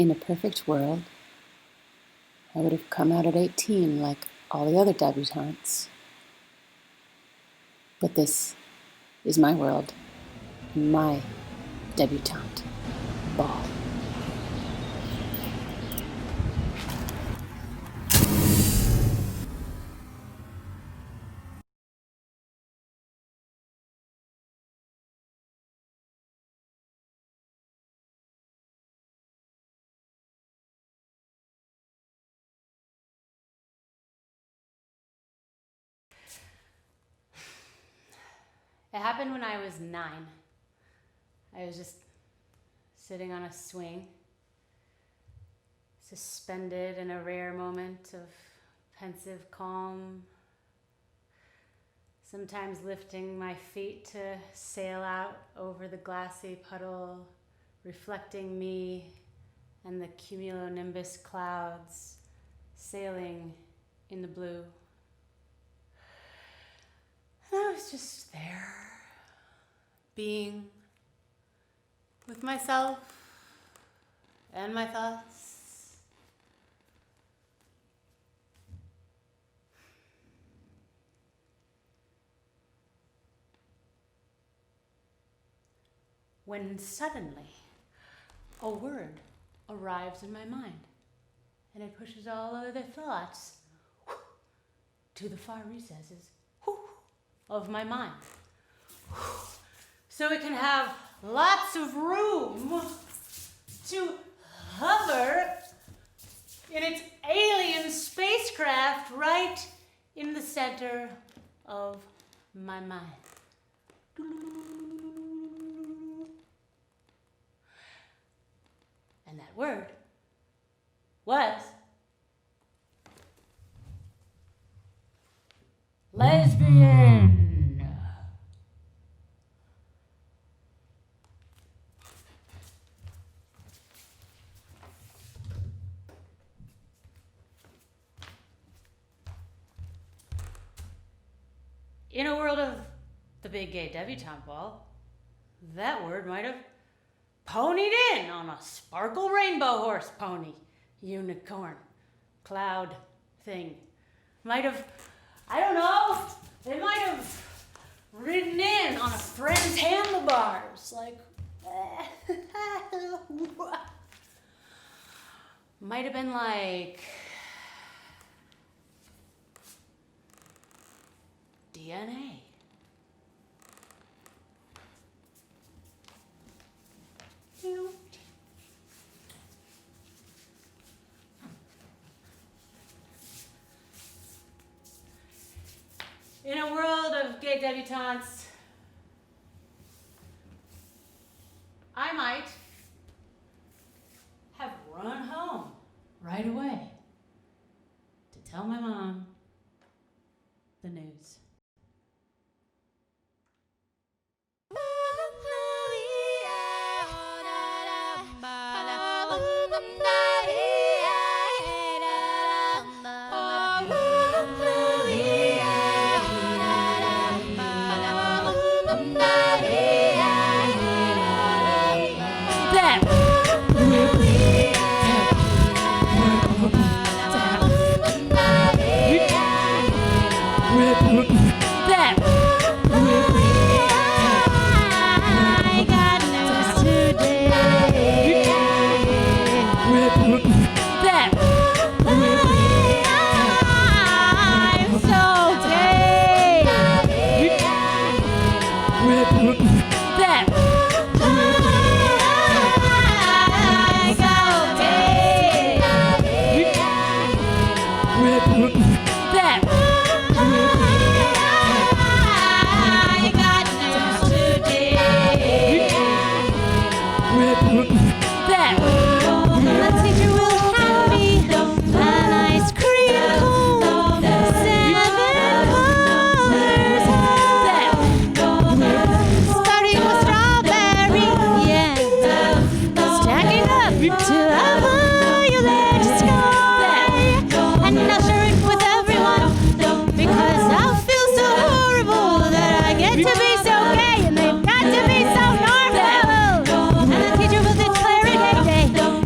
In a perfect world, I would have come out at 18 like all the other debutantes. But this is my world, my debutante ball. It happened when I was 9. I was just sitting on a swing, suspended in a rare moment of pensive calm, sometimes lifting my feet to sail out over the glassy puddle, reflecting me and the cumulonimbus clouds sailing in the blue. I was just there, being with myself and my thoughts. When suddenly a word arrives in my mind, and it pushes all other thoughts to the far recesses of my mind, so it can have lots of room to hover in its alien spacecraft right in the center of my mind. And that word was lesbian. In a world of the big gay debutante ball, that word might have ponied in on a sparkle rainbow horse pony, unicorn, cloud thing. Might have, I don't know, it might have ridden in on a friend's handlebars, like, might have been like DNA. In a world of gay debutantes, I might have run home right away to tell my mom the news.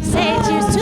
Say cheers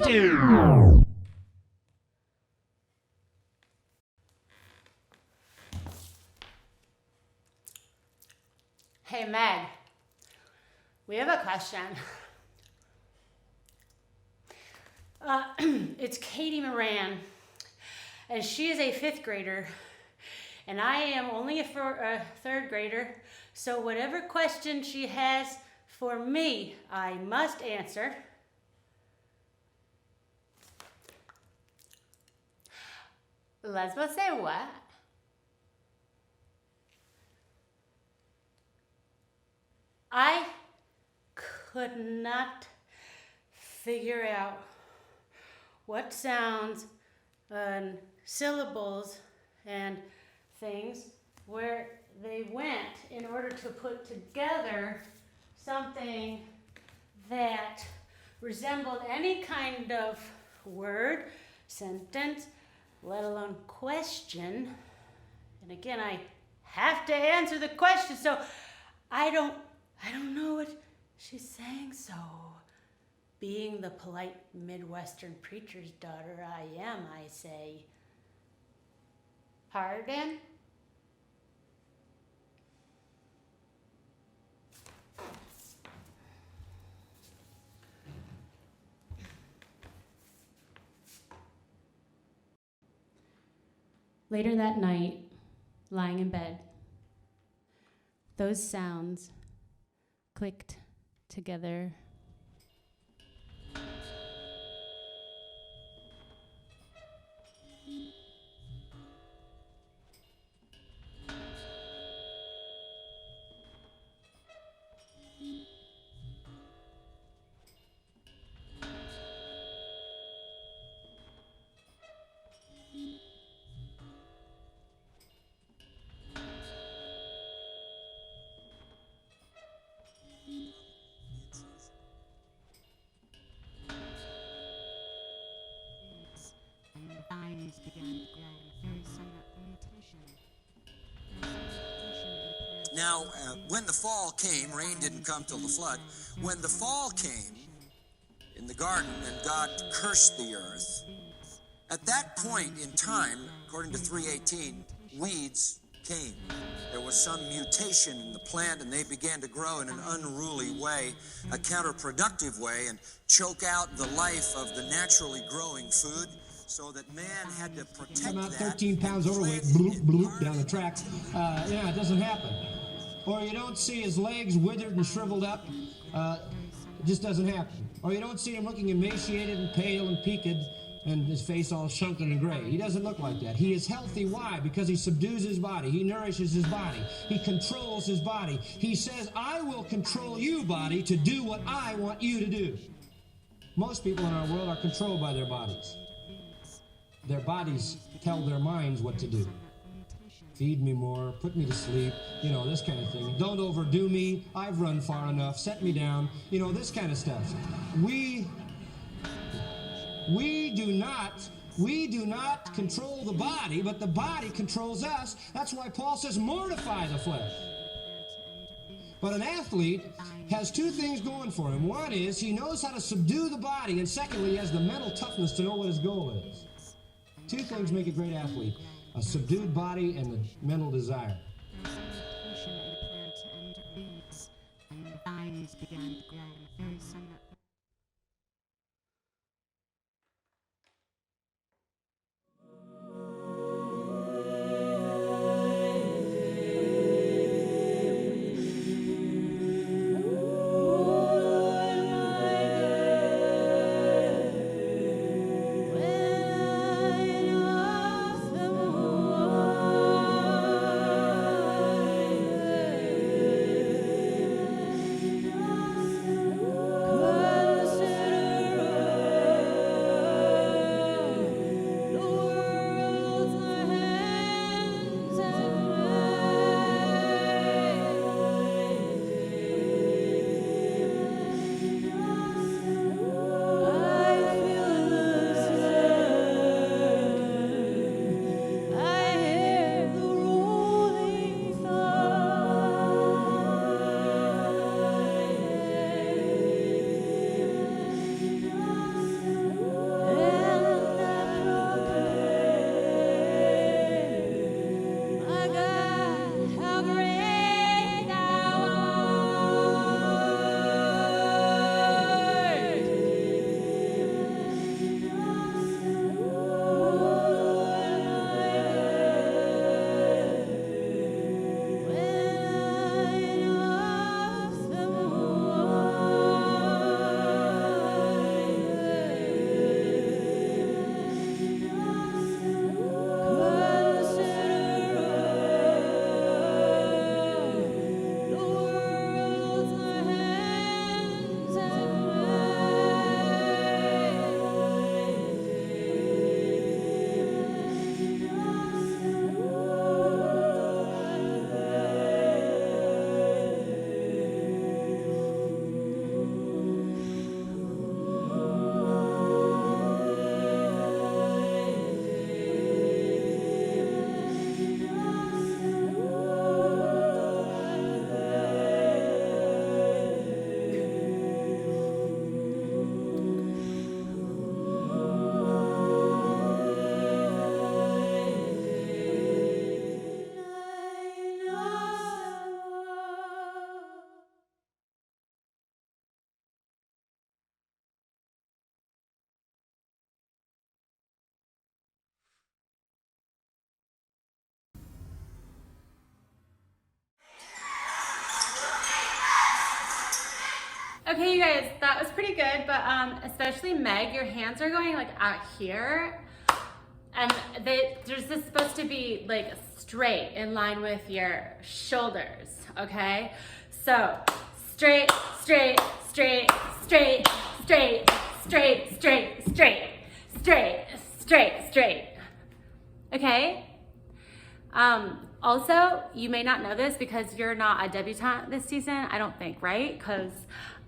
Hey, Meg, we have a question. It's Katie Moran, and she is a 5th grader, and I am only a 3rd grader, so whatever question she has for me, I must answer. Lesbo, say what? I could not figure out what sounds and syllables and things where they went in order to put together something that resembled any kind of word, sentence, let alone question. And again, I have to answer the question, so I don't know what she's saying, so being the polite Midwestern preacher's daughter I am, I say, pardon? Later that night, lying in bed, those sounds clicked together. Vines began to grow. There is some mutation. Now, when the fall came, rain didn't come till the flood. When the fall came in the garden and God cursed the earth, at that point in time, according to 3:18, weeds came. There was some mutation in the plant, and they began to grow in an unruly way, a counterproductive way, and choke out the life of the naturally growing food, so that man had to protect about that. 13 pounds overweight, bloop, bloop, down the tracks. It doesn't happen. Or you don't see his legs withered and shriveled up. It just doesn't happen. Or you don't see him looking emaciated and pale and peaked and his face all shrunken and gray. He doesn't look like that. He is healthy. Why? Because he subdues his body. He nourishes his body. He controls his body. He says, I will control you, body, to do what I want you to do. Most people in our world are controlled by their bodies. Their bodies tell their minds what to do. Feed me more, put me to sleep, this kind of thing. Don't overdo me, I've run far enough, set me down, this kind of stuff. We do not control the body, but the body controls us. That's why Paul says, mortify the flesh. But an athlete has two things going for him. One is he knows how to subdue the body, and secondly, he has the mental toughness to know what his goal is. Two things make a great athlete: a subdued body and the mental desire. Vines began to grow. There is some Could Okay, you guys, that was pretty good, but especially Meg, your hands are going like out here, and there's this supposed to be like straight in line with your shoulders, okay? So straight, straight, straight, straight, straight, straight, straight, straight, straight, straight, straight. Okay? Also, you may not know this because you're not a debutante this season, I don't think, right? Because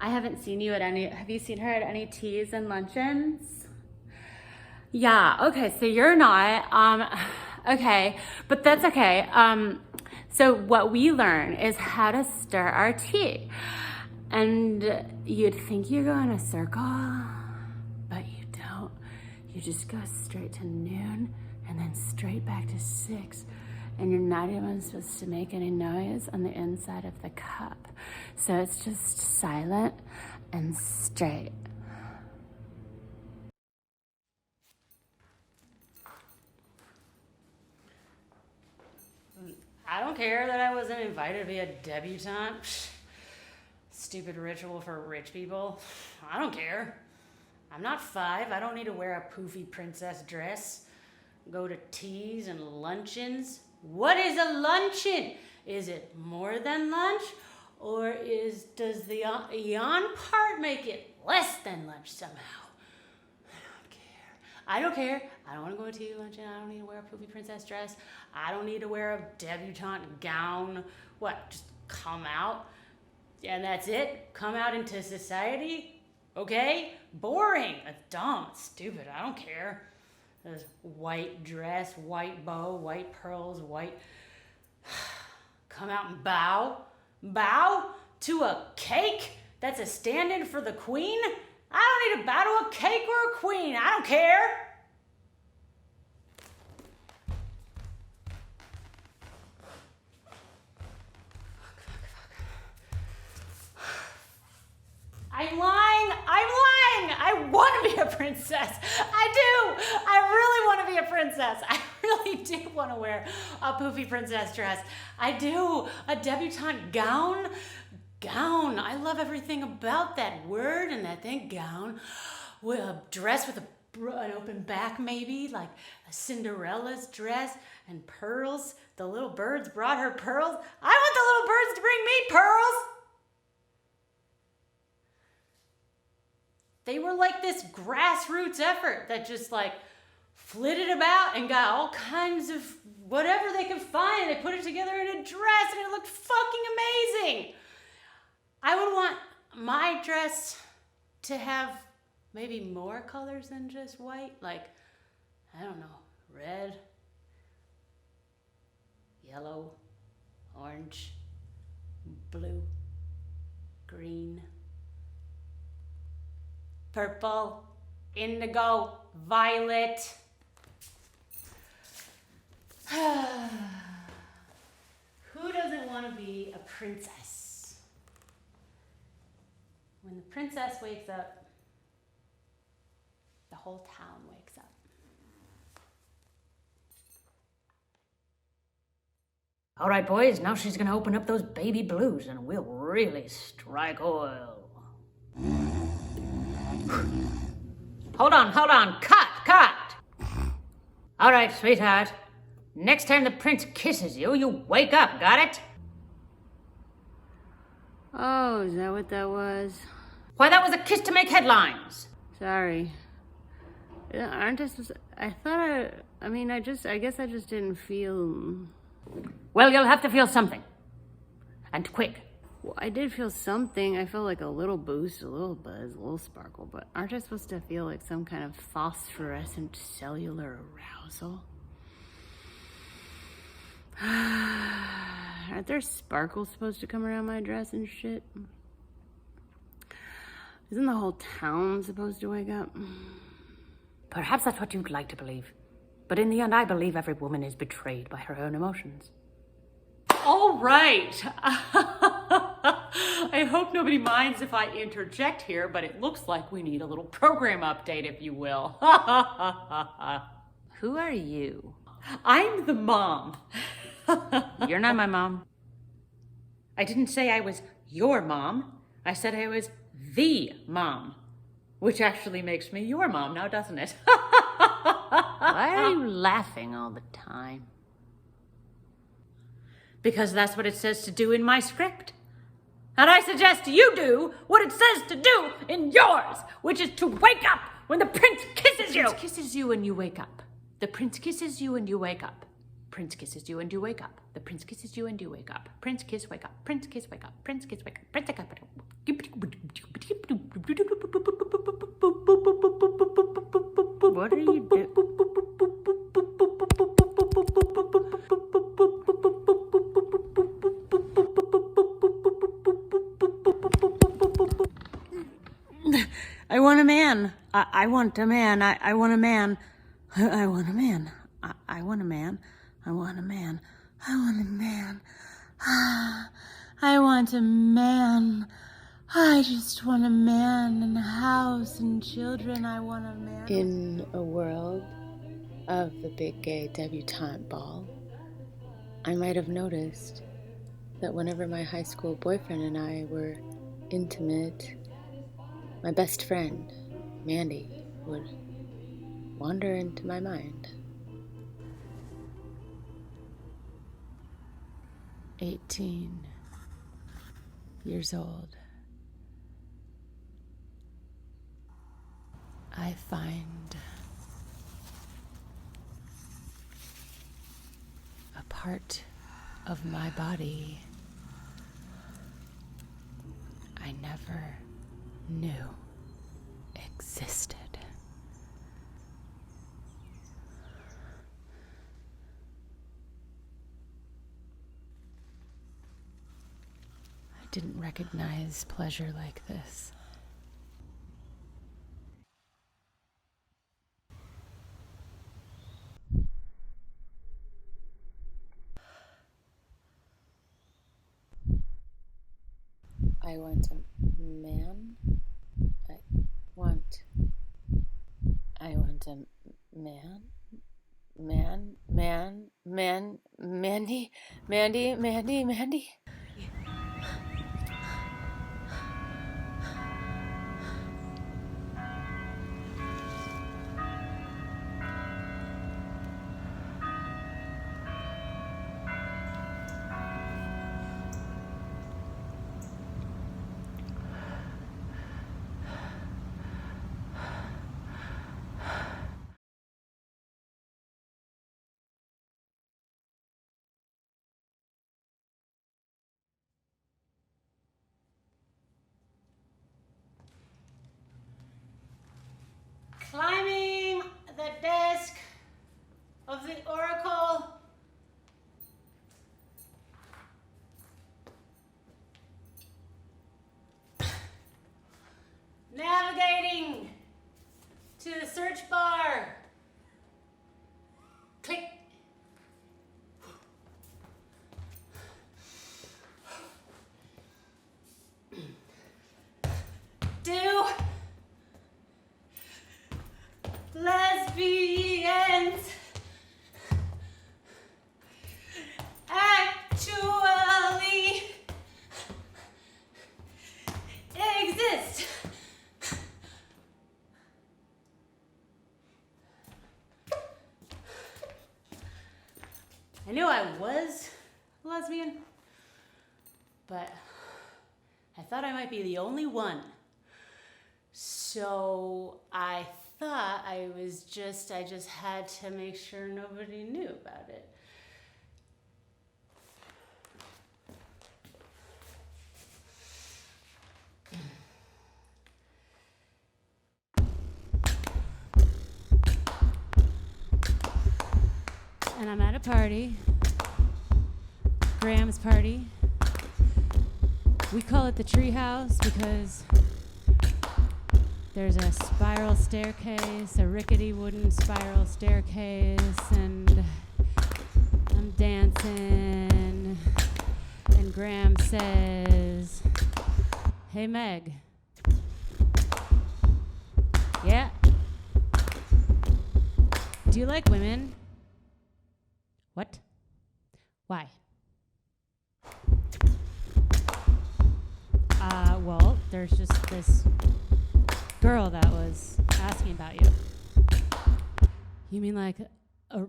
I haven't seen you at any, have you seen her at any teas and luncheons? Yeah, okay, so you're not, okay, but that's okay. So what we learn is how to stir our tea. And you'd think you go in a circle, but you don't. You just go straight to noon and then straight back to 6. And you're not even supposed to make any noise on the inside of the cup. So it's just silent and straight. I don't care that I wasn't invited to be a debutante. Stupid ritual for rich people. I don't care. I'm not 5. I don't need to wear a poofy princess dress. Go to teas and luncheons. What is a luncheon? Is it more than lunch? Or does the eon part make it less than lunch somehow? I don't care. I don't want to go to tea luncheon. I don't need to wear a poofy princess dress. I don't need to wear a debutante gown. What, just come out? And that's it? Come out into society? Okay? Boring. That's dumb. It's stupid. I don't care. There's white dress, white bow, white pearls, white... Come out and bow? Bow to a cake that's a stand-in for the queen? I don't need to bow to a cake or a queen. I don't care. I'm lying. I want to be a princess. I do. I really want to be a princess. I really do want to wear a poofy princess dress. I do. A debutante gown. Gown. I love everything about that word and that thing, gown. With a dress with an open back, maybe, like a Cinderella's dress and pearls. The little birds brought her pearls. I want the little birds to bring me pearls. They were like this grassroots effort that just like flitted about and got all kinds of whatever they could find. They put it together in a dress and it looked fucking amazing. I would want my dress to have maybe more colors than just white. Like, I don't know, red, yellow, orange, blue, green, purple, indigo, violet. Who doesn't want to be a princess? When the princess wakes up, the whole town wakes up. All right, boys, now she's gonna open up those baby blues and we'll really strike oil. Hold on, cut! All right, sweetheart. Next time the prince kisses you, you wake up, got it? Oh, is that what that was? Why, that was a kiss to make headlines. Sorry. Aren't I supposed to, I guess I just didn't feel... Well, you'll have to feel something. And quick. Well, I did feel something. I felt like a little boost, a little buzz, a little sparkle, but aren't I supposed to feel like some kind of phosphorescent cellular arousal? Aren't there sparkles supposed to come around my dress and shit? Isn't the whole town supposed to wake up? Perhaps that's what you'd like to believe. But in the end, I believe every woman is betrayed by her own emotions. All right. I hope nobody minds if I interject here, but it looks like we need a little program update, if you will. Who are you? I'm the mom. You're not my mom. I didn't say I was your mom. I said I was the mom, which actually makes me your mom now, doesn't it? Why are you laughing all the time? Because that's what it says to do in my script. And I suggest you do what it says to do in yours, which is to wake up when the prince kisses you. The prince kisses you and you wake up. The prince kisses you and you wake up. Prince kisses you and you wake up. The prince kisses you and you wake up. Prince kiss, wake up. Prince kiss, wake up. Prince kiss, wake up. Prince kiss, wake up. What are you doing? I want a man. I want a man. I want a man. I want a man. I want a man. I want a man. I want a man. I want a man. I just want a man and a house and children. I want a man. In a world of the big gay debutante ball, I might have noticed that whenever my high school boyfriend and I were intimate, my best friend, Mandy, would wander into my mind. 18 years old. I find a part of my body I never knew existed. I didn't recognize pleasure like this. I want a man. I want a man. Mandy. Climbing the desk of the oracle. Navigating to the search bar. Click. Do lesbians actually exist? I knew I was a lesbian, but I thought I might be the only one. So I thought I just had to make sure nobody knew about it. And I'm at a party, Graham's party. We call it the treehouse because there's a spiral staircase, a rickety wooden spiral staircase, and I'm dancing, and Graham says, "Hey Meg." "Yeah." "Do you like women?" "What? Why?" Well, there's just this girl that was asking about you. You mean like a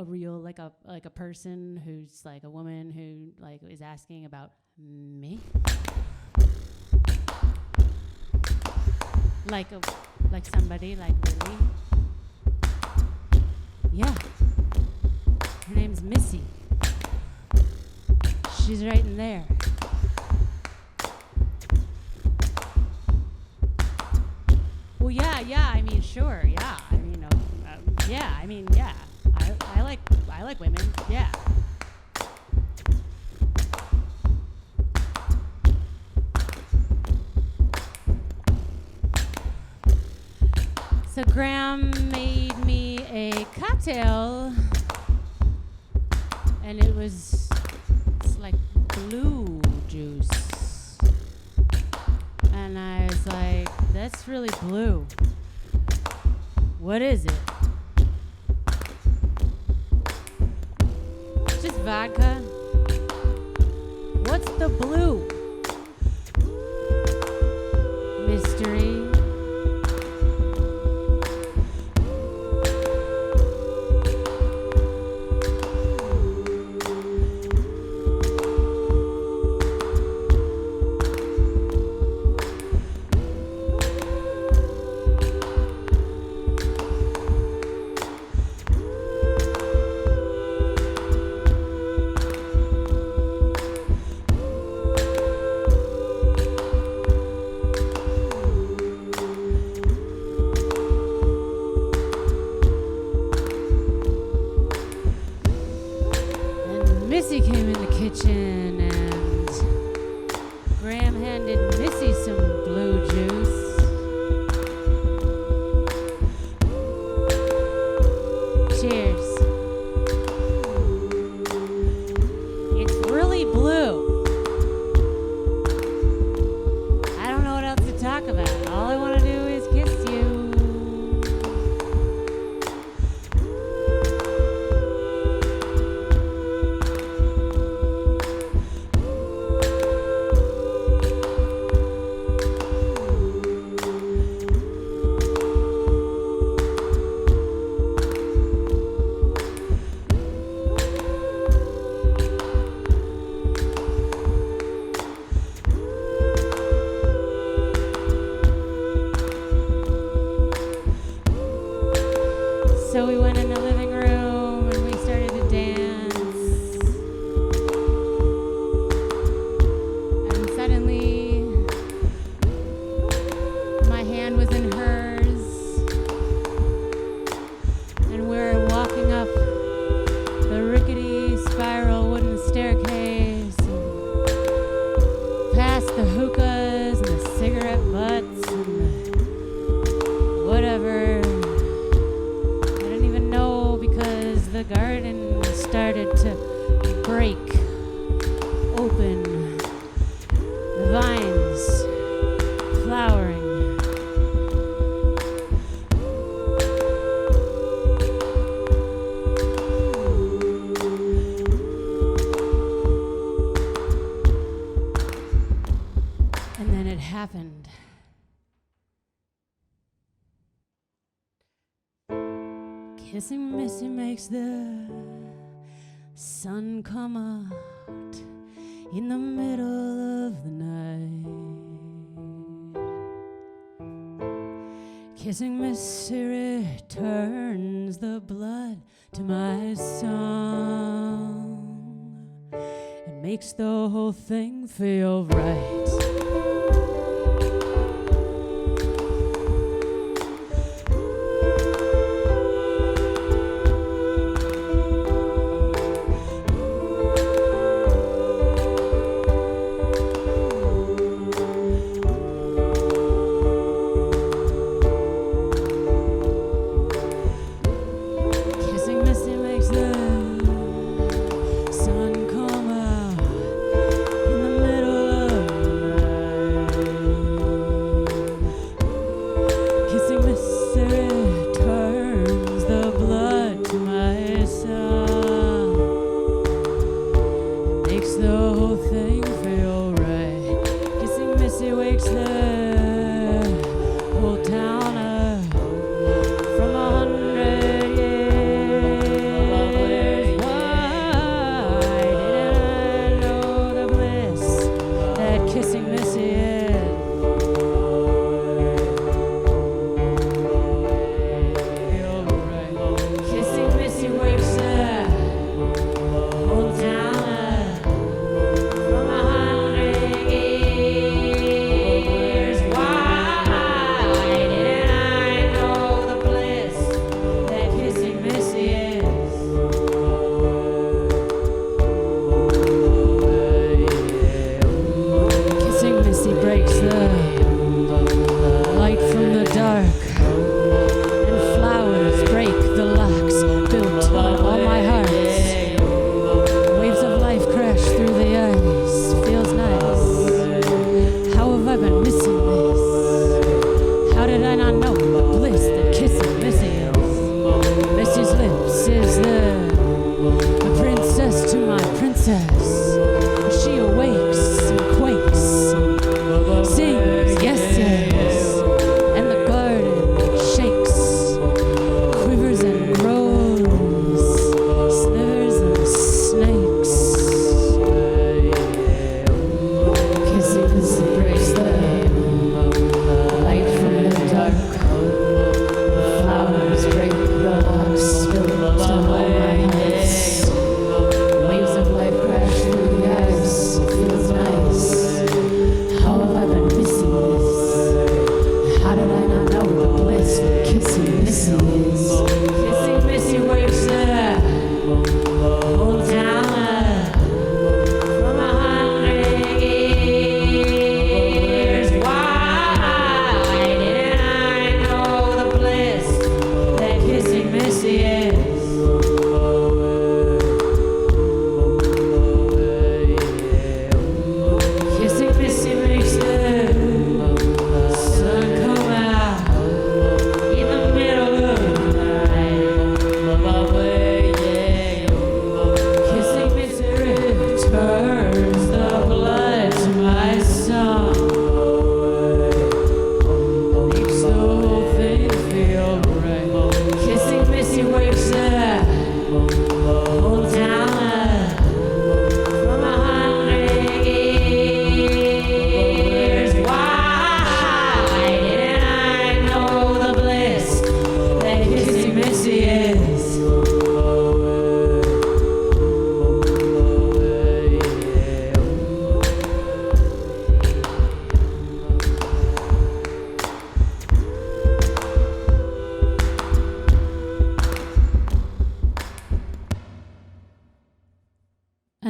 real like a person who's like a woman who like is asking about me? Like somebody like really? Yeah. Her name's Missy. She's right in there. Well, yeah. I mean, sure. Yeah. I mean, yeah. I mean, yeah. I like women. Yeah. So Graham made me a cocktail, and it's like blue juice. And I was like, that's really blue. What is it? Just vodka. What's the blue? Mystery. Missy came in the kitchen and Graham handed Missy some blue juice. Cheers. It's really blue. I don't know what else to talk about. All I want to do is kiss you. So we went in the living room and we started to dance. And suddenly, my hand was in hers. And we're walking up the rickety spiral wooden staircase, and past the hookahs and the cigarette butts and the whatever. The garden started to break open, the vines flowering. And then it happened. Kissing Missy makes the sun come out in the middle of the night. Kissing Missy returns the blood to my song and makes the whole thing feel right. Makes the whole thing feel right.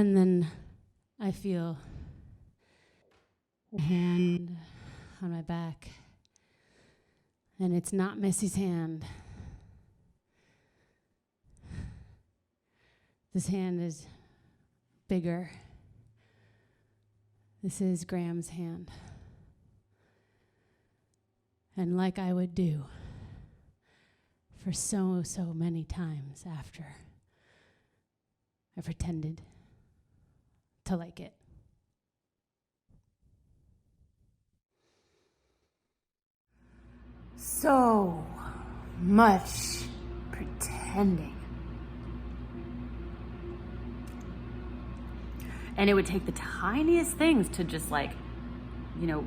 And then I feel a hand on my back. And it's not Missy's hand. This hand is bigger. This is Graham's hand. And like I would do for so many times after, I pretended to like it. So much pretending. And it would take the tiniest things to just like, you know,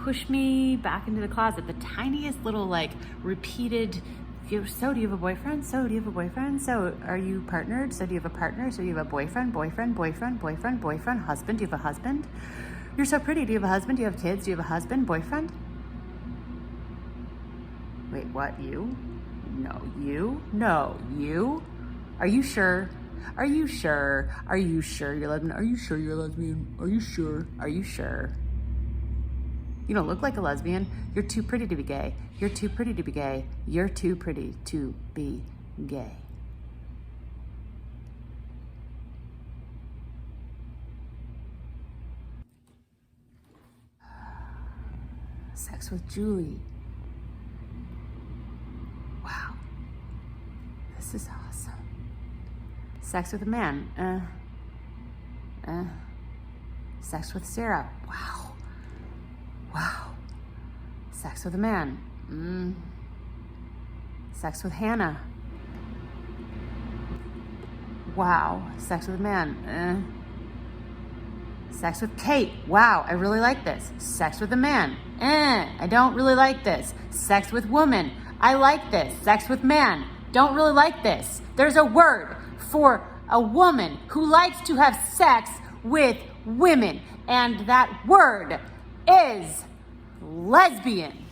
push me back into the closet. The tiniest little like repeated, do you have a boyfriend? So do you have a boyfriend? So are you partnered? So do you have a partner? So do you have a boyfriend, husband? Do you have a husband? You're so pretty. Do you have a husband? Do you have kids? Do you have a husband, boyfriend? Wait, what, you? No, you? No, you? Are you sure? Are you sure? Are you sure you're lesbian? Are you sure you're a lesbian? Are you sure? Are you sure? You don't look like a lesbian. You're too pretty to be gay. You're too pretty to be gay. You're too pretty to be gay. Sex with Julie. Wow. This is awesome. Sex with a man. Sex with Sarah. Wow. Wow. Sex with a man. Sex with Hannah. Wow. Sex with a man. Sex with Kate. Wow, I really like this. Sex with a man. I don't really like this. Sex with woman. I like this. Sex with man. Don't really like this. There's a word for a woman who likes to have sex with women, and that word is lesbian.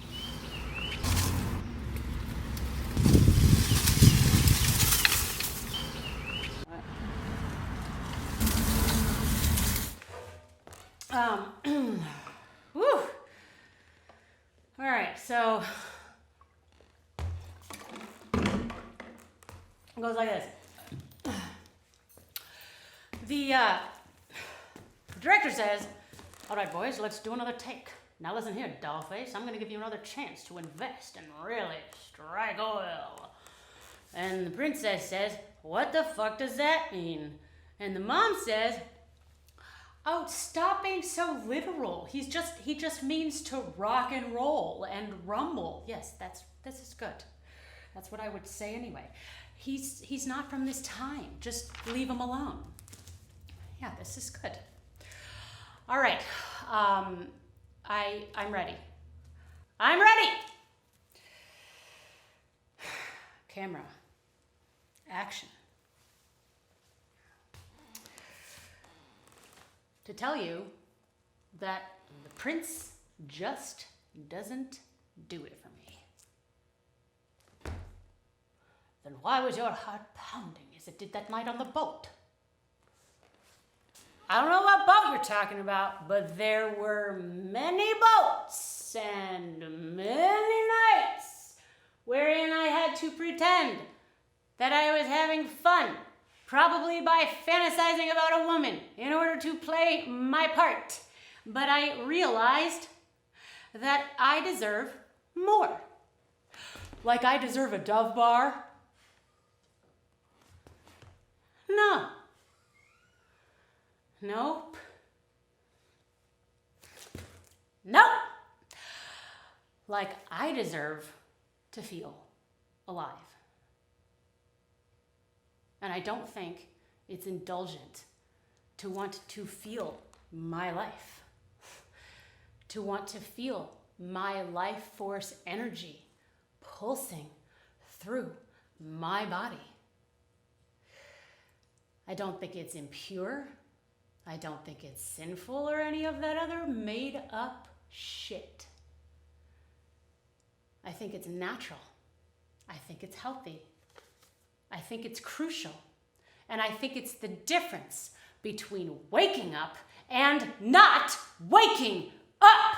Whew. All right, so it goes like this. The director says, all right, boys, let's do another take. Now listen here, dollface, I'm gonna give you another chance to invest and really strike oil. And the princess says, what the fuck does that mean? And the mom says, oh, stop being so literal. He just means to rock and roll and rumble. Yes, this is good. That's what I would say anyway. He's not from this time. Just leave him alone. Yeah, this is good. All right. I'm ready. I'm ready. Camera. Action. To tell you that the prince just doesn't do it for me. Then why was your heart pounding as it did that night on the boat? I don't know what boat you're talking about, but there were many boats and many nights wherein I had to pretend that I was having fun, probably by fantasizing about a woman in order to play my part. But I realized that I deserve more. Like I deserve a Dove bar? No. Nope. Nope. Like I deserve to feel alive. And I don't think it's indulgent to want to feel my life, to want to feel my life force energy pulsing through my body. I don't think it's impure. I don't think it's sinful or any of that other made up shit. I think it's natural. I think it's healthy. I think it's crucial. And I think it's the difference between waking up and not waking up.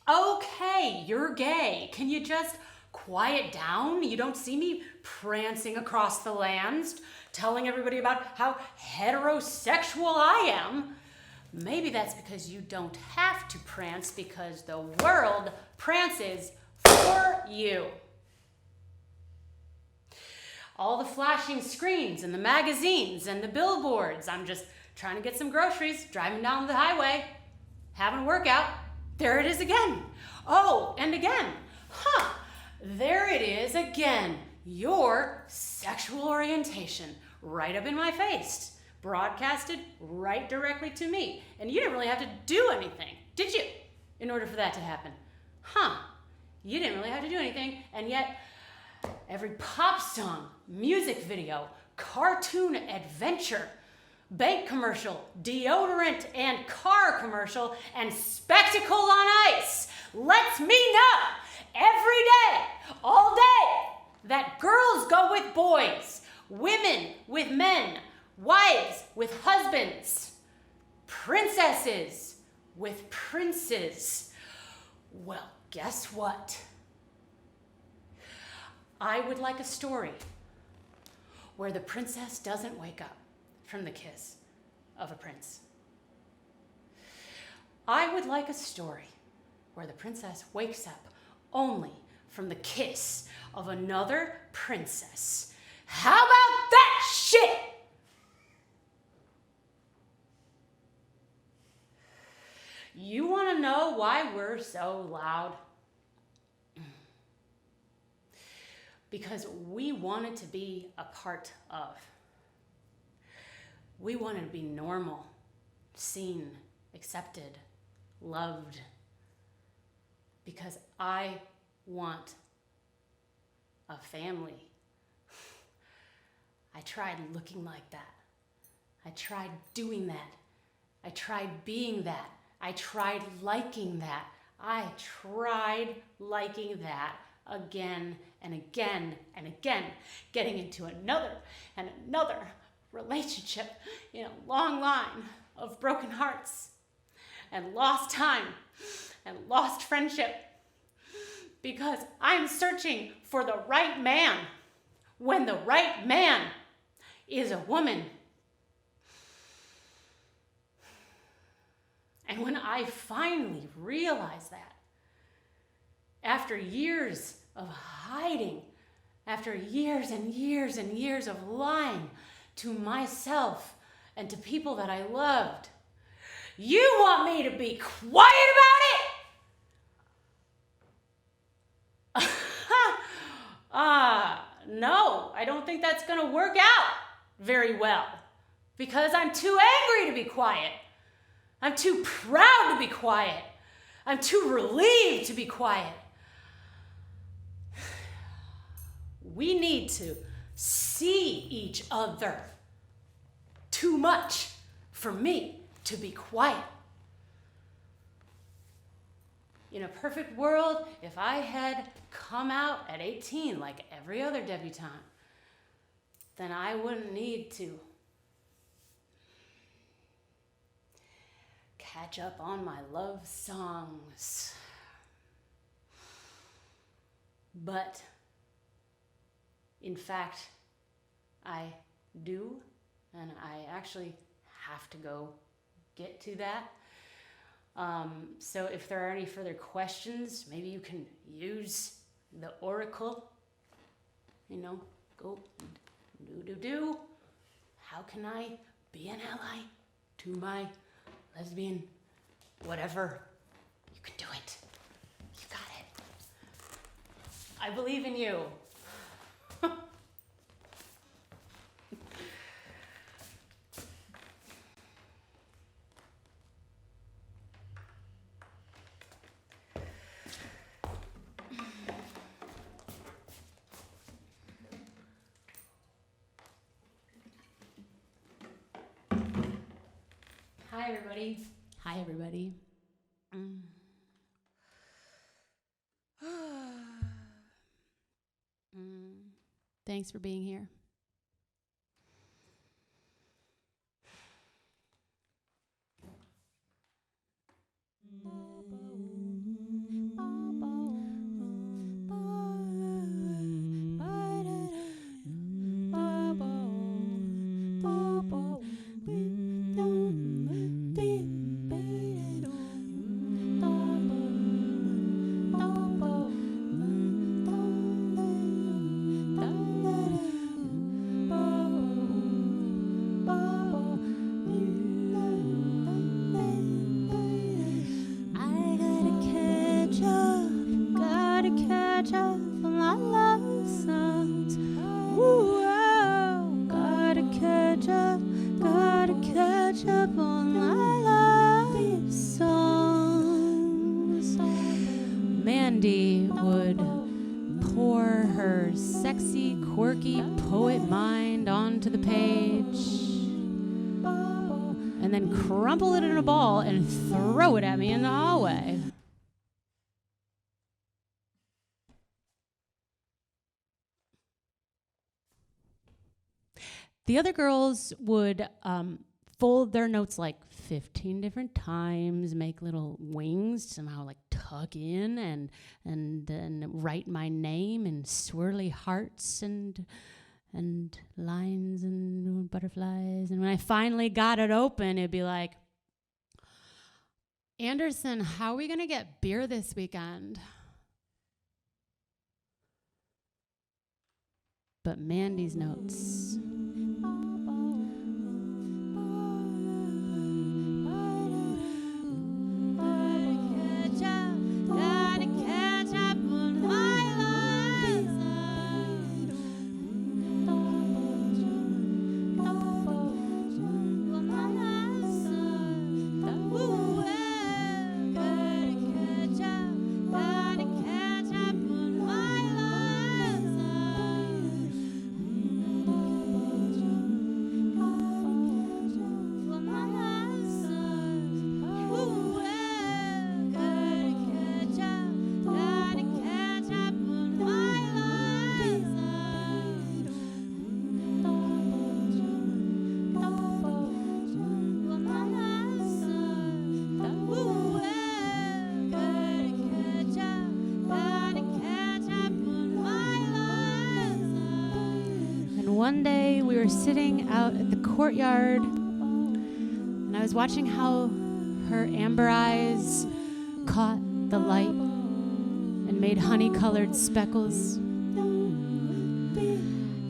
Okay, you're gay. Can you just quiet down? You don't see me prancing across the lands, telling everybody about how heterosexual I am. Maybe that's because you don't have to prance because the world prances for you. All the flashing screens and the magazines and the billboards. I'm just trying to get some groceries, driving down the highway, having a workout. There it is again. Oh, and again. There it is again. Your sexual orientation right up in my face. Broadcasted right directly to me. And you didn't really have to do anything, did you? In order for that to happen. You didn't really have to do anything, and yet every pop song, music video, cartoon adventure, bank commercial, deodorant and car commercial, and spectacle on ice lets me know every day, all day, that girls go with boys, women with men, wives with husbands, princesses with princes. Well, guess what? I would like a story where the princess doesn't wake up from the kiss of a prince. I would like a story where the princess wakes up only from the kiss of another princess. How about that shit? You want to know why we're so loud? Because we wanted to be a part of. We wanted to be normal, seen, accepted, loved. Because I want a family. I tried looking like that. I tried doing that. I tried being that. I tried liking that. I tried liking that again and again and again, getting into another and another relationship in a long line of broken hearts and lost time and lost friendship because I'm searching for the right man when the right man is a woman. And when I finally realized that, after years of hiding, after years and years and years of lying to myself and to people that I loved, you want me to be quiet about it? No, I don't think that's gonna work out very well because I'm too angry to be quiet. I'm too proud to be quiet. I'm too relieved to be quiet. We need to see each other too much for me to be quiet. In a perfect world, if I had come out at 18 like every other debutante, then I wouldn't need to catch up on my love songs. But in fact, I do, and I actually have to go get to that. So if there are any further questions, maybe you can use the oracle, go do. How can I be an ally to my lesbian whatever? You can do it. You got it. I believe in you. Hi, everybody. Hi, everybody. Thanks for being here. Mandy would pour her sexy, quirky poet mind onto the page and then crumple it in a ball and throw it at me in the hallway. The other girls would fold their notes like 15 different times, make little wings, somehow like tuck in, and then write my name in swirly hearts and lines and butterflies. And when I finally got it open, it'd be like, Anderson, how are we gonna get beer this weekend? But Mandy's notes. One day we were sitting out at the courtyard and I was watching how her amber eyes caught the light and made honey-colored speckles.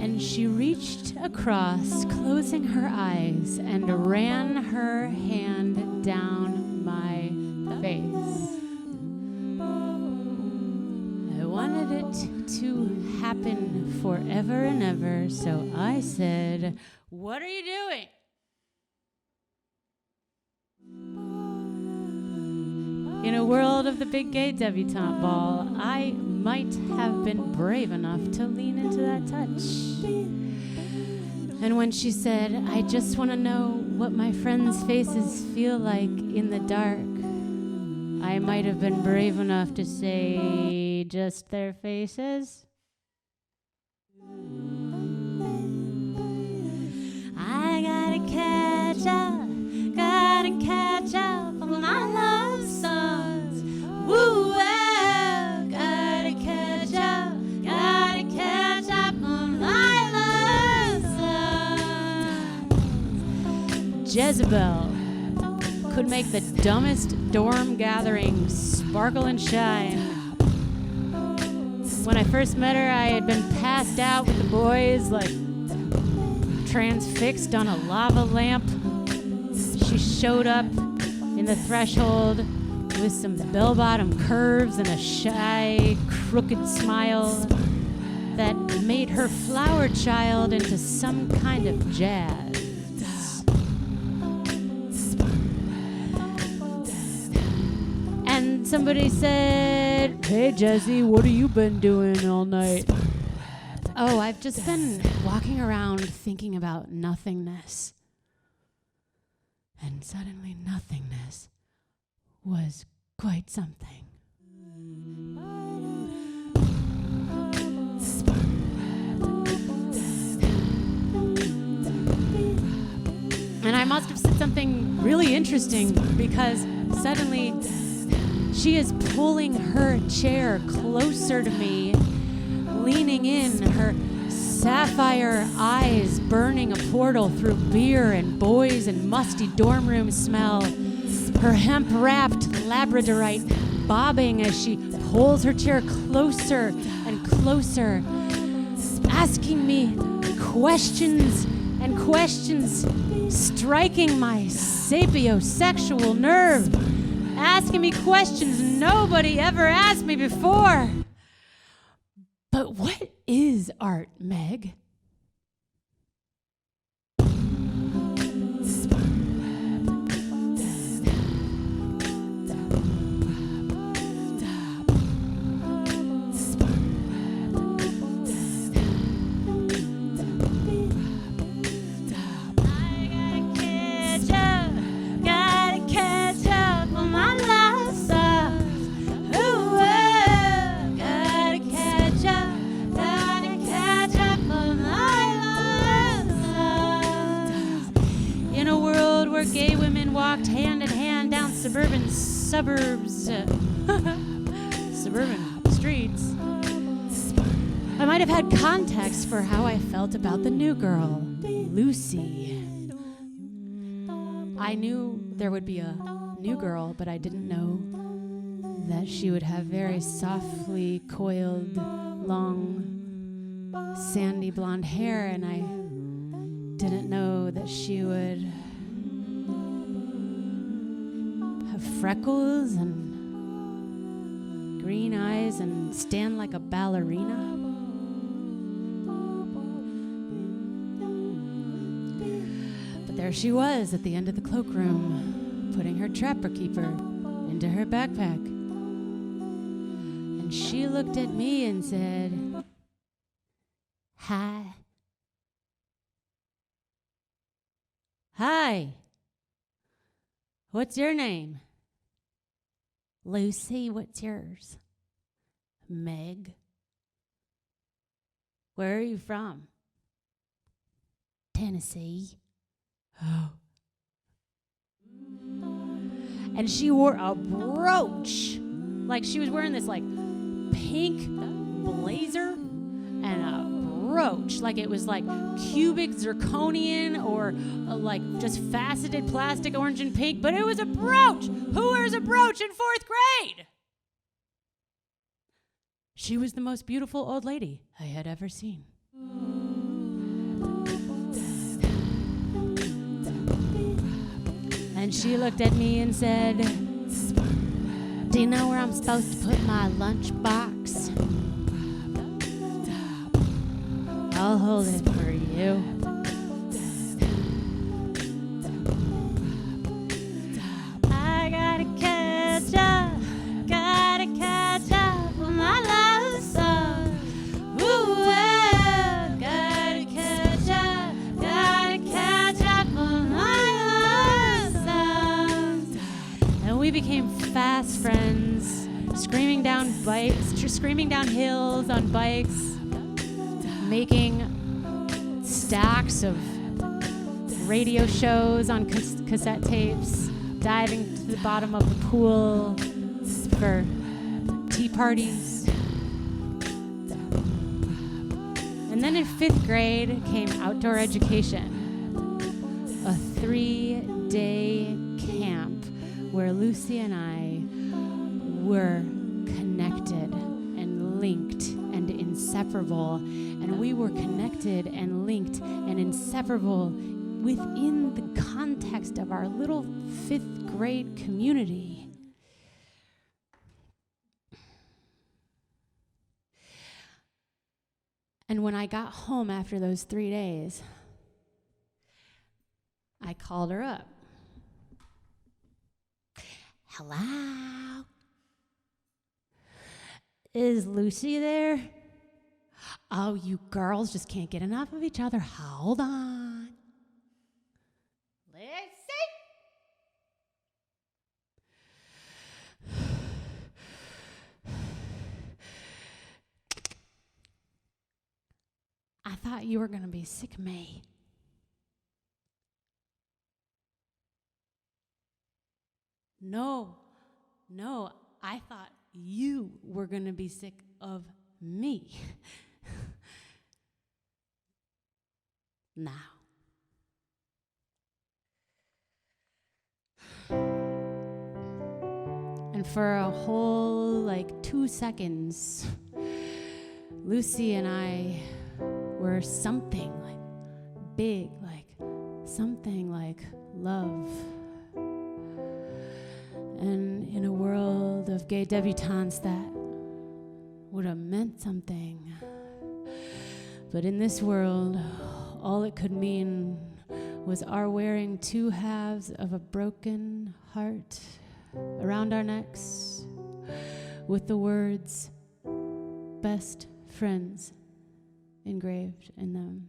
And she reached across, closing her eyes, and ran her hand down my face. I wanted it to happen forever and ever, so I said, "What are you doing?" In a world of the big gay debutante ball, I might have been brave enough to lean into that touch. And when she said, "I just want to know what my friends' faces feel like in the dark," I might have been brave enough to say, "Just their faces." I gotta catch up on my love songs. Woo, well, gotta catch up on my love songs. Jezebel could make the dumbest dorm gathering sparkle and shine. When I first met her, I had been passed out with the boys, like transfixed on a lava lamp. She showed up in the threshold with some bell-bottom curves and a shy, crooked smile that made her flower child into some kind of jazz. And somebody said, "Hey Jesse, what have you been doing all night?" "Oh, I've just been walking around thinking about nothingness." And suddenly nothingness was quite something. And I must have said something really interesting because suddenly she is pulling her chair closer to me, leaning in, her sapphire eyes burning a portal through beer and boys and musty dorm room smell, her hemp-wrapped labradorite bobbing as she pulls her chair closer and closer, asking me questions and questions, striking my sapiosexual nerve, asking me questions nobody ever asked me before. But what is art, Meg? suburbs, suburban streets, I might have had context for how I felt about the new girl, Lucy. I knew there would be a new girl, but I didn't know that she would have very softly coiled, long, sandy blonde hair, and I didn't know that she would have freckles and green eyes and stand like a ballerina. But there she was at the end of the cloakroom, putting her trapper keeper into her backpack. And she looked at me and said, "Hi." "Hi. What's your name?" "Lucy. What's yours?" "Meg." "Where are you from?" "Tennessee." "Oh." And she wore a brooch. Like she was wearing this like pink blazer and a brooch. Like it was like cubic zirconian or like just faceted plastic orange and pink. But it was a brooch. Who wears a brooch in 4th grade? She was the most beautiful old lady I had ever seen. And she looked at me and said, "Do you know where I'm supposed to put my lunchbox?" "I'll hold it for you." "I gotta catch up with my love song. Ooh, well, gotta catch up with my love song." And we became fast friends, screaming down hills on bikes, making stacks of radio shows on cassette tapes, diving to the bottom of the pool for tea parties. And then in 5th grade came outdoor education, a 3-day camp where Lucy and I were connected and linked and inseparable. And we were connected and linked and inseparable within the context of our little 5th grade community. And when I got home after those 3 days, I called her up. "Hello? Is Lucy there?" "Oh, you girls just can't get enough of each other. Hold on." "Lucy?" "I thought you were going to be sick of me." No, I thought you were going to be sick of me." Now. And for a whole 2 seconds, Lucy and I were something big, something like love. And in a world of gay debutantes, that would have meant something. But in this world, all it could mean was our wearing 2 halves of a broken heart around our necks with the words "best friends" engraved in them.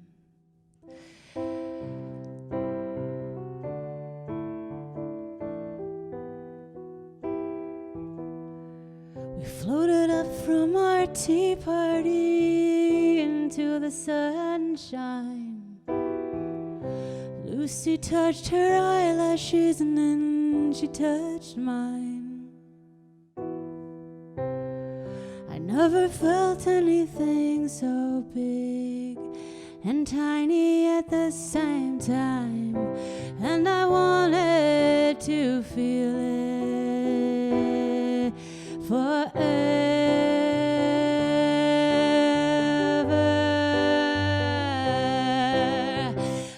We floated up from our tea party into the sunshine. Lucy touched her eyelashes and then she touched mine. Never felt anything so big and tiny at the same time, and I wanted to feel it forever.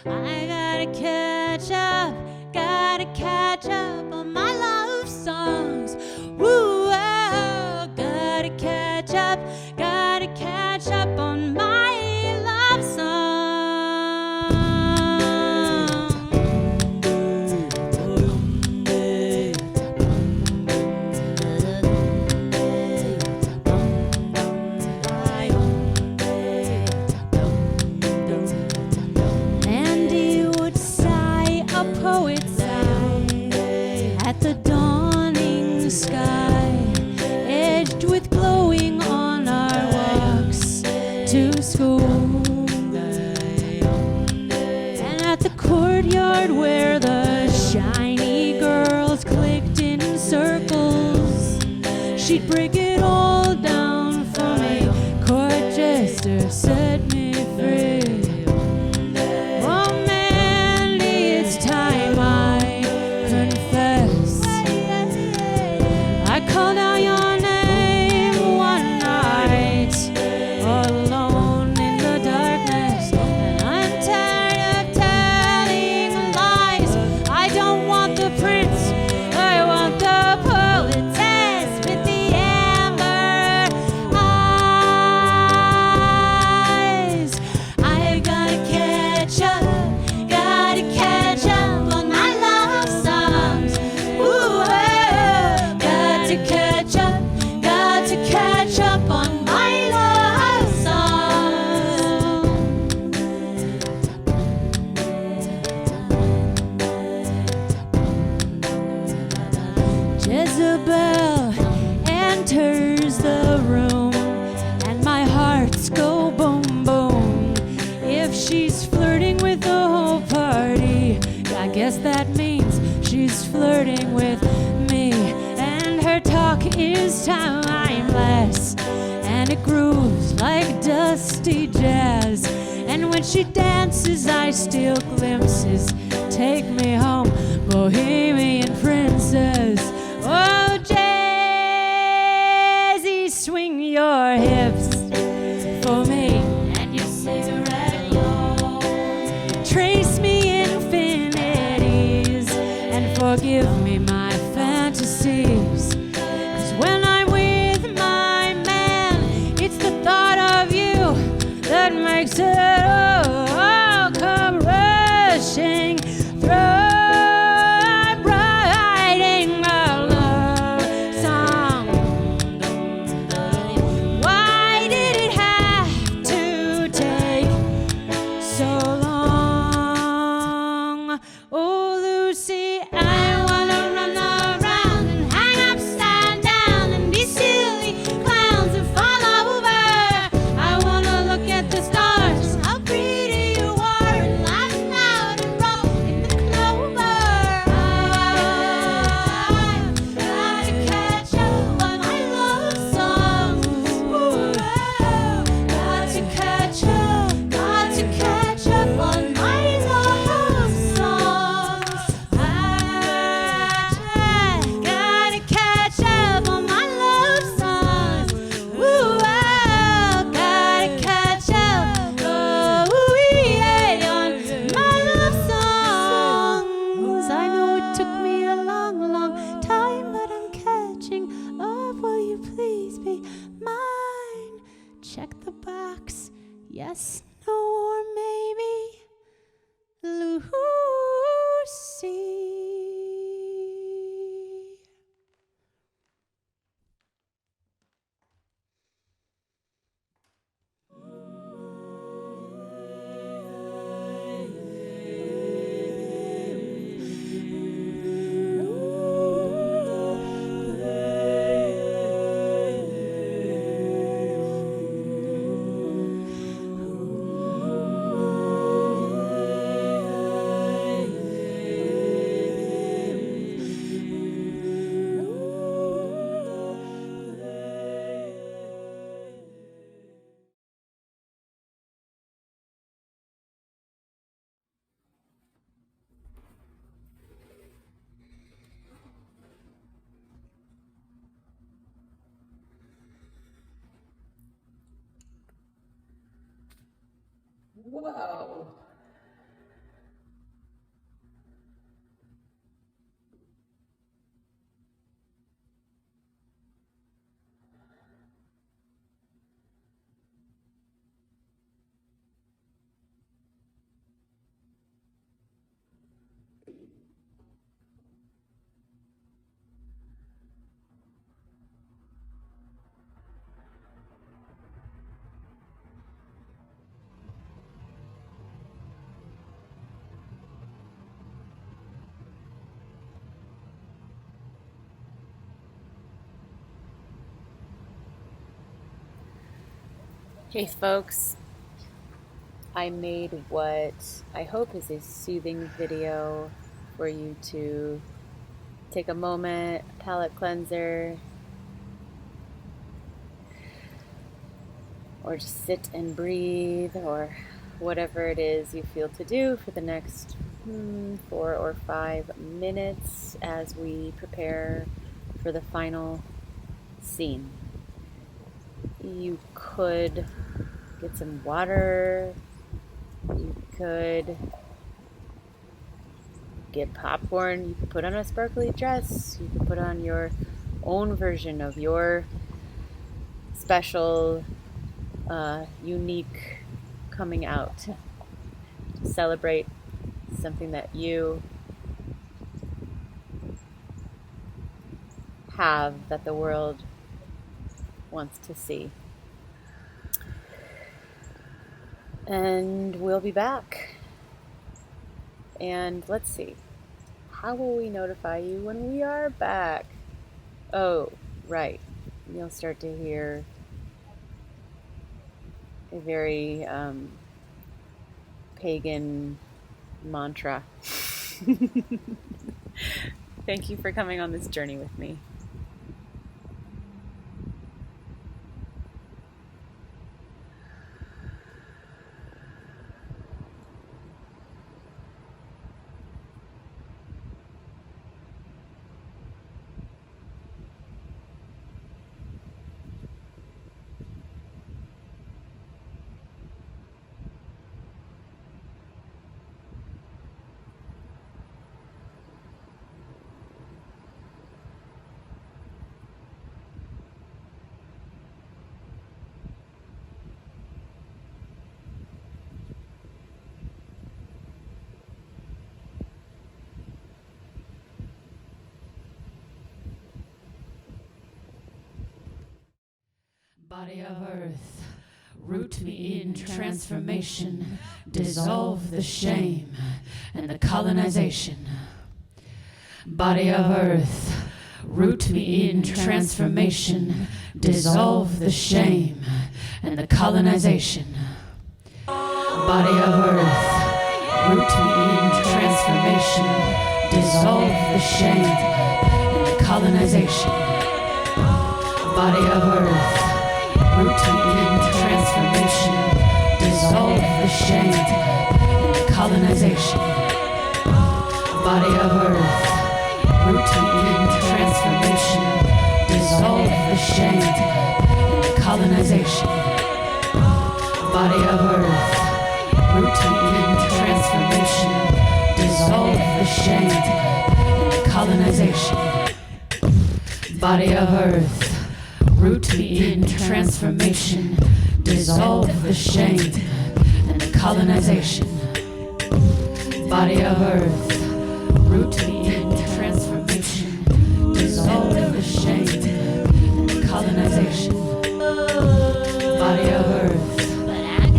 I gotta catch up on my love songs. Woo, oh, gotta catch up on my love songs. Andy would sigh, a poet sigh, at the dawning sky, edged with glowing on our walks to school, and at the courtyard where the shiny girls clicked in circles, she'd break it all down for me. Court jester set me free. Oh, Mandy, it's time I confess. I called out your name one night, alone in the darkness, and I'm tired of telling lies. I don't want the prince, I want the poetess with the amber eyes. I gotta catch up on my love songs. Ooh, oh, got to catch up on my love songs. Jezebel enters the room, and my hearts go boom boom. If she's flirting with the whole party, I guess that means she's flirting with me. And her talk is timeless, and it grooves like dusty jazz. And when she dances, I steal glimpses. Take me home, Bohemian princess. Oh, Jazzy, swing your hips for me, and your cigarette alone. Trace me infinities and forgive me my fantasies. 'Cause when I'm with my man, it's the thought of you that makes it all come rushing through. I'm writing a love song. Why did it have to take so long? Oh, Lucy, I wanna run around and hang upside down and be silly clowns and fall over. I wanna look at the stars, how pretty you are, and laugh loud and roll in the clover. I've gotta catch up on my love songs. Ooh, got to catch up on my love songs. I gotta catch up on my love songs. Ooh, gotta catch up, ooh, yeah, on my love songs. I know it took me a long, long time, but I'm catching up. Will you please be mine? Check the box. Yes, no, or maybe Lucy. Whoa. Hey folks, I made what I hope is a soothing video for you to take a moment, palate cleanser, or just sit and breathe, or whatever it is you feel to do for the next 4 or 5 minutes as we prepare for the final scene. You could get some water, you could get popcorn, you could put on a sparkly dress, you could put on your own version of your special, unique coming out to celebrate something that you have that the world wants to see. And we'll be back. And let's see. How will we notify you when we are back? Oh, right. You'll start to hear a very pagan mantra. Thank you for coming on this journey with me. Body of earth, root me in transformation, dissolve the shame and the colonization. Body of earth, root me in transformation, dissolve the shame and the colonization. Body of earth, root me in transformation, dissolve the shame and the colonization. Body of earth, root me in transformation, dissolve the shame and the colonization. Body of earth, root me in transformation, dissolve the shame and the colonization. Body of earth, root me in transformation, dissolve the shame and the colonization. Body of earth, root me in transformation, dissolve the shame and the colonization. Body of earth, root me in transformation, dissolve the shame and the colonization. Body of earth, root me in transformation, dissolve the shame and the colonization. Body of earth,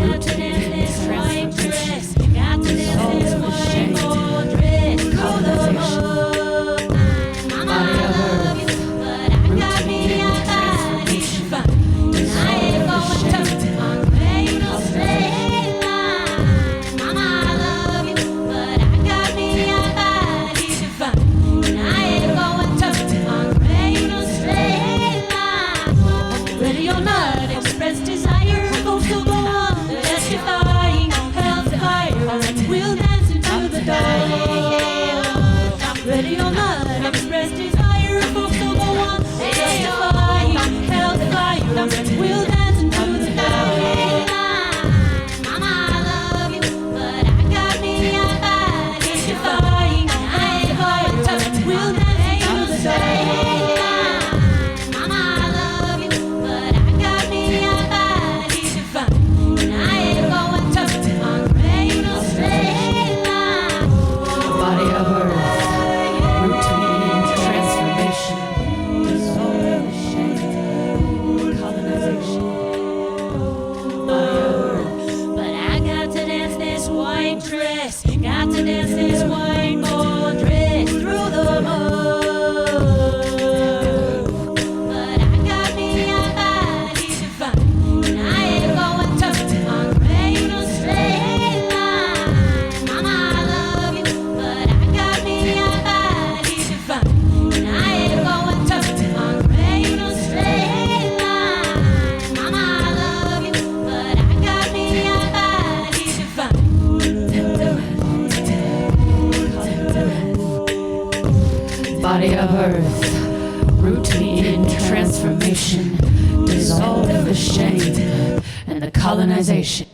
root me in transformation, dissolve the shame and Ready or not, express desire. birth. Root me in transformation. Dissolve the shame and the colonization.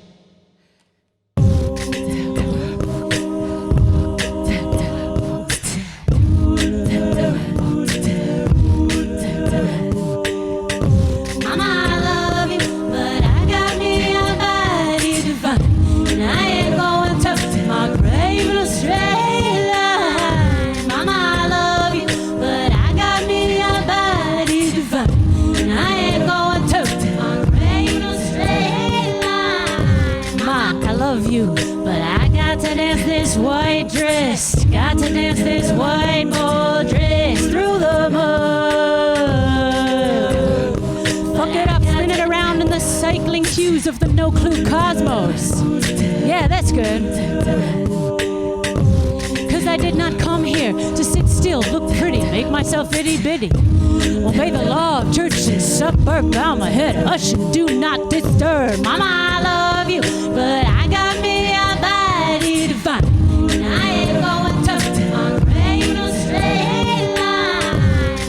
White dress, got to dance this white ball dress through the mud. Fuck it up, spin it around in the cycling cues of the no clue cosmos. Yeah, that's good. Cause I did not come here to sit still, look pretty, make myself itty bitty. Obey the law of church and suburb, bow my head, hush and do not disturb. Mama, I love you, but I got me a body divine.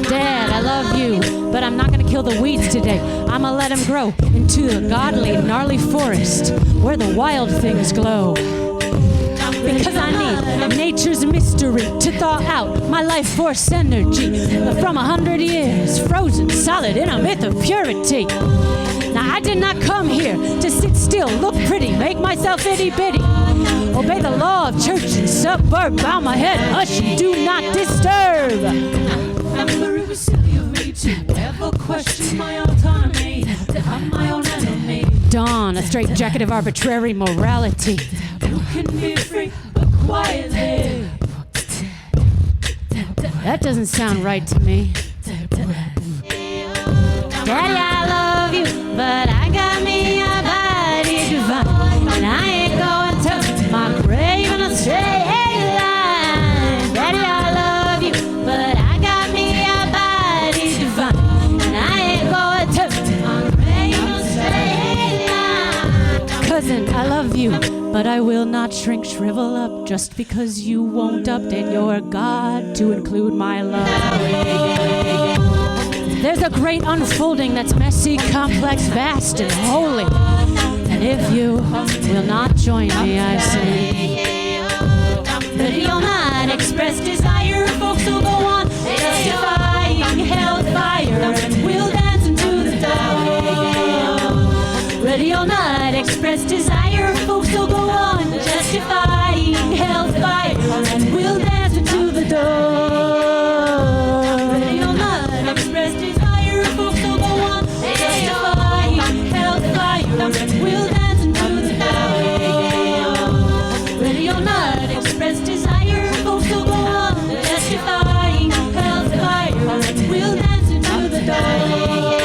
Dad, I love you, but I'm not gonna kill the weeds today. I'ma let them grow into a godly, gnarly forest where the wild things glow. Because I need nature's mystery to thaw out my life force energy from 100 years, frozen solid in a myth of purity. Now I did not come here to sit still, look pretty, make myself itty bitty. Obey the law of church and suburb, bow my head, hush and do not disturb. It was silly of me to ever question my autonomy. I'm my own enemy. Dawn, a straitjacket of arbitrary morality. You can be free, but quietly. That doesn't sound right to me. Daddy, I love you, but I got me a body divine, and I ain't going to my grave in a straight line. Daddy, I love you, but I got me a body divine, and I ain't going to my grave in a straight line. Cousin, I love you, but I will not shrink, shrivel up just because you won't update your God to include my love. There's a great unfolding that's messy, complex, vast, and holy. And if you will not join me, I say, that you'll not express desire, folks will go on justifying hellfire, and we'll dance into the dark. Ready or not express desire, folks will go on justifying hellfire, and we'll dance into the dark. Ready or not express desire, folks will go on justifying hellfire, and we'll dance into the dark. Ready or not express desire, folks will go on justifying hellfire, and we'll dance into the dark.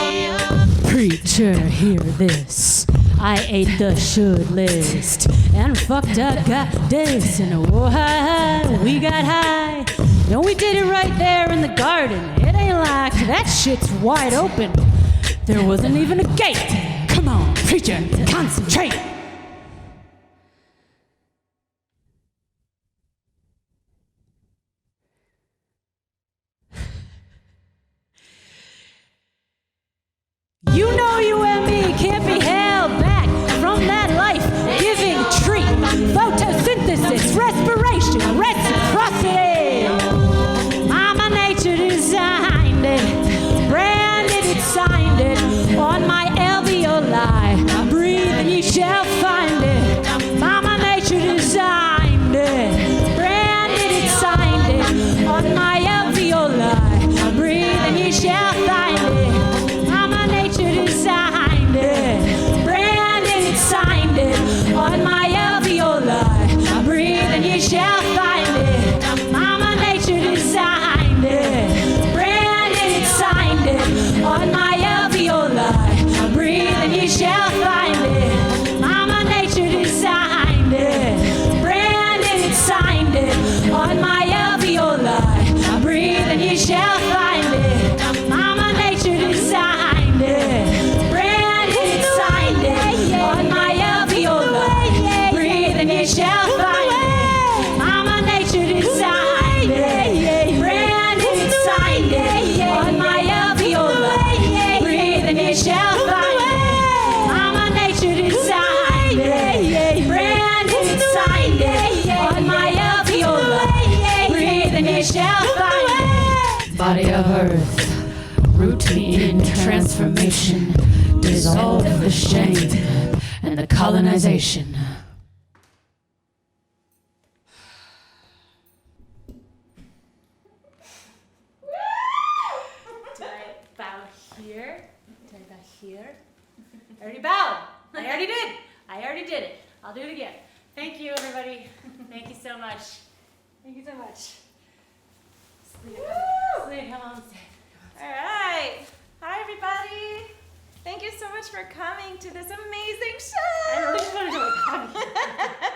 Preacher, hear this. I ate the should list and fucked up, got this, and oh, we got high. No, we did it right there in the garden. It ain't like that shit's wide open. There wasn't even a gate. Come on, preacher, concentrate. You know you and me can't be held back from that life-giving treat. Photosynthesis, respiration, reciprocity. Mama Nature designed it, branded it, signed it on my alveoli. Breathe and you shall to begin transformation, dissolve the shame and the colonization. Do I bow here? Do I bow here? I already bowed. I already did it. I'll do it again. Thank you, everybody. Thank you so much. Thank you so much. Celine, come on. All right. Hi, everybody. Thank you so much for coming to this amazing show. I really just want to do it.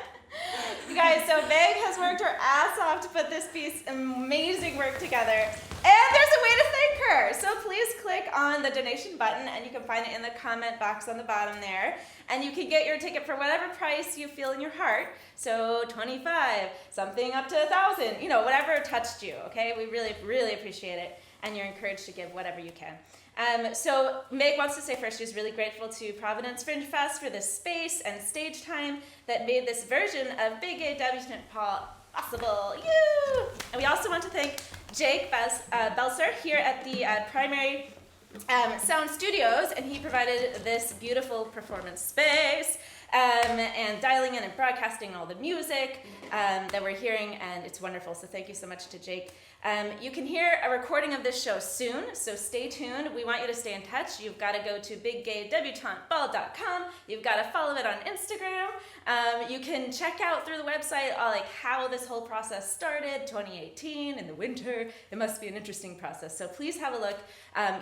You guys, so Meg has worked her ass off to put this piece amazing work together. And there's a way to thank her. So please click on the donation button and you can find it in the comment box on the bottom there. And you can get your ticket for whatever price you feel in your heart. So 25, something up to 1,000, whatever touched you, okay? We really, really appreciate it. And you're encouraged to give whatever you can. So Meg wants to say first she's really grateful to Providence Fringe Fest for this space and stage time that made this version of Big Gay Debutante possible. You! And we also want to thank Jake Belser here at the Primary Sound Studios, and he provided this beautiful performance space and dialing in and broadcasting all the music that we're hearing, and it's wonderful. So thank you so much to Jake. You can hear a recording of this show soon, so stay tuned. We want you to stay in touch. You've got to go to biggaydebutanteball.com. You've got to follow it on Instagram. You can check out through the website how this whole process started, 2018, in the winter. It must be an interesting process. So please have a look.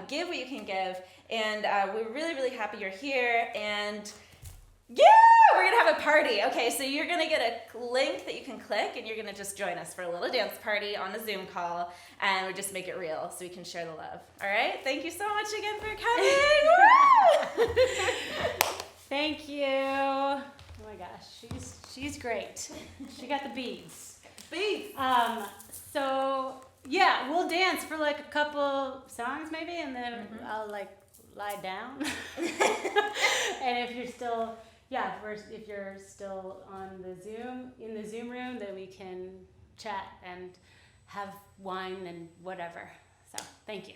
Give what you can give. And we're really, really happy you're here. And yeah, we're going to have a party. Okay, so you're going to get a link that you can click, and you're going to just join us for a little dance party on a Zoom call, and we just make it real so we can share the love. All right? Thank you so much again for coming. Thank you. Oh my gosh, she's great. She got the beads. Beads. So yeah, we'll dance for like a couple songs maybe, and then I'll lie down. And if you're still on in the Zoom room, then we can chat and have wine and whatever. So thank you.